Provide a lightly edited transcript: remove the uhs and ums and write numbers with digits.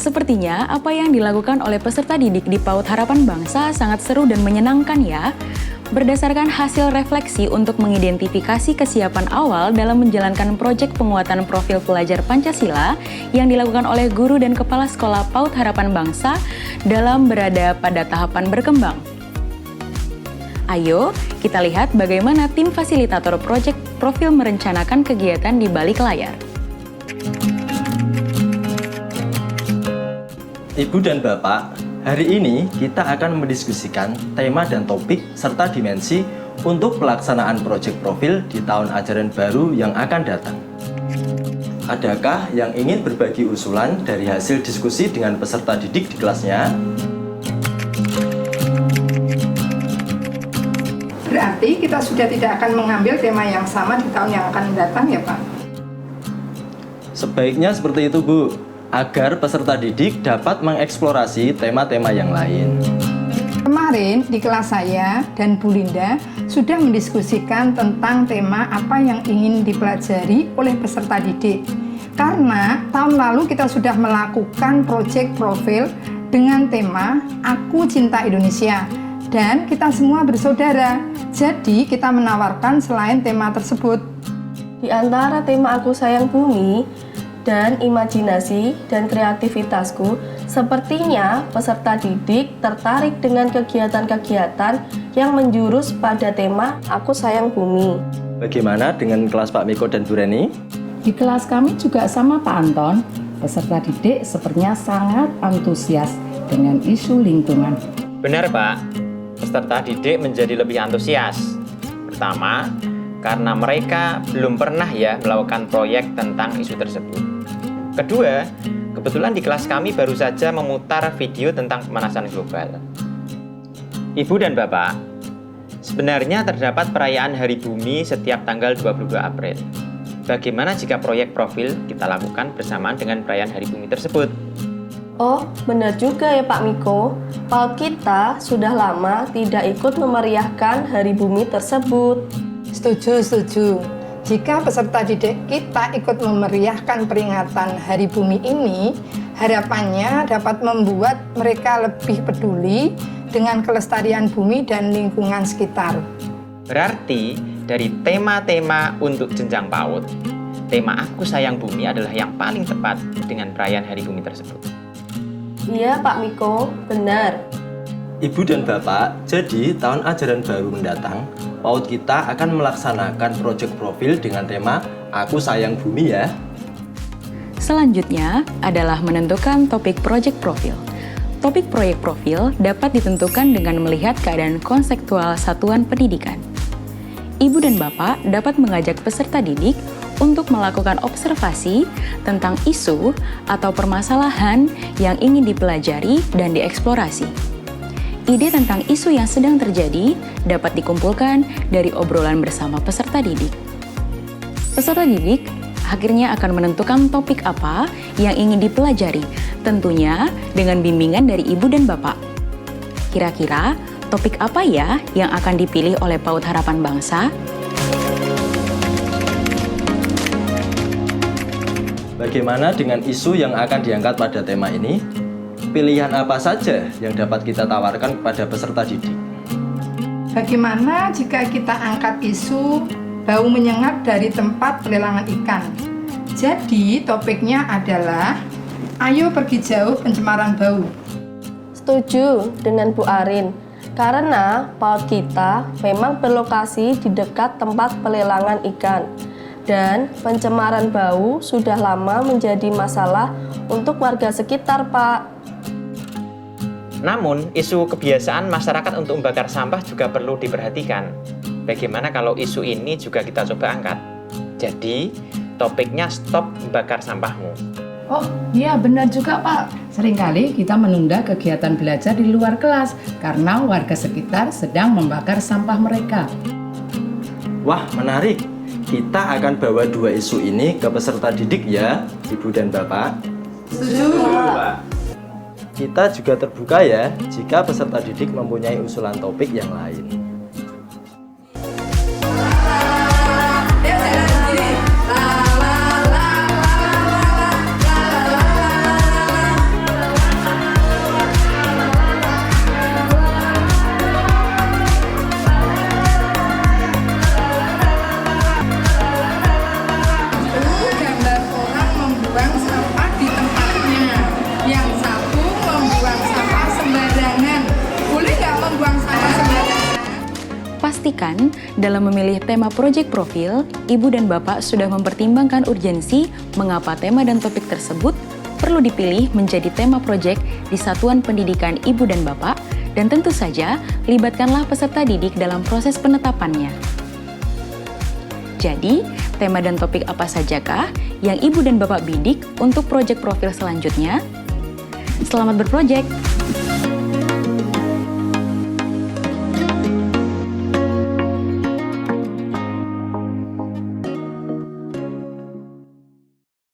Sepertinya apa yang dilakukan oleh peserta didik di PAUD Harapan Bangsa sangat seru dan menyenangkan ya. Berdasarkan hasil refleksi untuk mengidentifikasi kesiapan awal dalam menjalankan proyek penguatan profil pelajar Pancasila yang dilakukan oleh guru dan kepala sekolah PAUD Harapan Bangsa dalam berada pada tahapan berkembang. Ayo, kita lihat bagaimana tim fasilitator proyek profil merencanakan kegiatan di balik layar. Ibu dan Bapak, hari ini kita akan mendiskusikan tema dan topik serta dimensi untuk pelaksanaan proyek profil di tahun ajaran baru yang akan datang. Adakah yang ingin berbagi usulan dari hasil diskusi dengan peserta didik di kelasnya? Berarti kita sudah tidak akan mengambil tema yang sama di tahun yang akan datang ya Pak? Sebaiknya seperti itu Bu, agar peserta didik dapat mengeksplorasi tema-tema yang lain. Kemarin di kelas saya dan Bu Linda sudah mendiskusikan tentang tema apa yang ingin dipelajari oleh peserta didik. Karena tahun lalu kita sudah melakukan proyek profil dengan tema Aku Cinta Indonesia. Dan kita semua bersaudara, jadi kita menawarkan selain tema tersebut. Di antara tema Aku Sayang Bumi dan imajinasi dan kreativitasku, sepertinya peserta didik tertarik dengan kegiatan-kegiatan yang menjurus pada tema Aku Sayang Bumi. Bagaimana dengan kelas Pak Miko dan Bu Reni? Di kelas kami juga sama Pak Anton, peserta didik sepertinya sangat antusias dengan isu lingkungan. Benar Pak, peserta didik menjadi lebih antusias. Pertama, karena mereka belum pernah melakukan proyek tentang isu tersebut. Kedua, kebetulan di kelas kami baru saja memutar video tentang pemanasan global. Ibu dan Bapak, sebenarnya terdapat perayaan Hari Bumi setiap tanggal 22 April. Bagaimana jika proyek profil kita lakukan bersamaan dengan perayaan Hari Bumi tersebut? Oh, benar juga ya Pak Miko. PAUD kita sudah lama tidak ikut memeriahkan Hari Bumi tersebut. Setuju. Jika peserta didik kita ikut memeriahkan peringatan Hari Bumi ini, harapannya dapat membuat mereka lebih peduli dengan kelestarian bumi dan lingkungan sekitar. Berarti, dari tema-tema untuk jenjang PAUD, tema Aku Sayang Bumi adalah yang paling tepat dengan perayaan Hari Bumi tersebut. Iya Pak Miko, benar. Ibu dan Bapak, jadi tahun ajaran baru mendatang, PAUD kita akan melaksanakan proyek profil dengan tema Aku Sayang Bumi ya. Selanjutnya adalah menentukan topik proyek profil. Topik proyek profil dapat ditentukan dengan melihat keadaan konseptual satuan pendidikan. Ibu dan Bapak dapat mengajak peserta didik untuk melakukan observasi tentang isu atau permasalahan yang ingin dipelajari dan dieksplorasi. Ide tentang isu yang sedang terjadi dapat dikumpulkan dari obrolan bersama peserta didik. Peserta didik akhirnya akan menentukan topik apa yang ingin dipelajari, tentunya dengan bimbingan dari ibu dan bapak. Kira-kira topik apa ya yang akan dipilih oleh PAUD Harapan Bangsa? Bagaimana dengan isu yang akan diangkat pada tema ini? Pilihan apa saja yang dapat kita tawarkan kepada peserta didik? Bagaimana jika kita angkat isu bau menyengat dari tempat pelelangan ikan? Jadi topiknya adalah ayo pergi jauh pencemaran bau. Setuju dengan Bu Arin, karena PAUD kita memang berlokasi di dekat tempat pelelangan ikan. Dan pencemaran bau sudah lama menjadi masalah untuk warga sekitar, Pak. Namun, isu kebiasaan masyarakat untuk membakar sampah juga perlu diperhatikan. Bagaimana kalau isu ini juga kita coba angkat? Jadi, topiknya stop membakar sampahmu. Oh iya benar juga Pak. Seringkali kita menunda kegiatan belajar di luar kelas karena warga sekitar sedang membakar sampah mereka. Wah, menarik. Kita akan bawa dua isu ini ke peserta didik ya, Ibu dan Bapak. Setuju. Kita juga terbuka ya jika peserta didik mempunyai usulan topik yang lain. Dalam memilih tema proyek profil, Ibu dan Bapak sudah mempertimbangkan urgensi mengapa tema dan topik tersebut perlu dipilih menjadi tema proyek di satuan pendidikan Ibu dan Bapak, dan tentu saja libatkanlah peserta didik dalam proses penetapannya. Jadi, tema dan topik apa sajakah yang Ibu dan Bapak bidik untuk proyek profil selanjutnya? Selamat berprojek!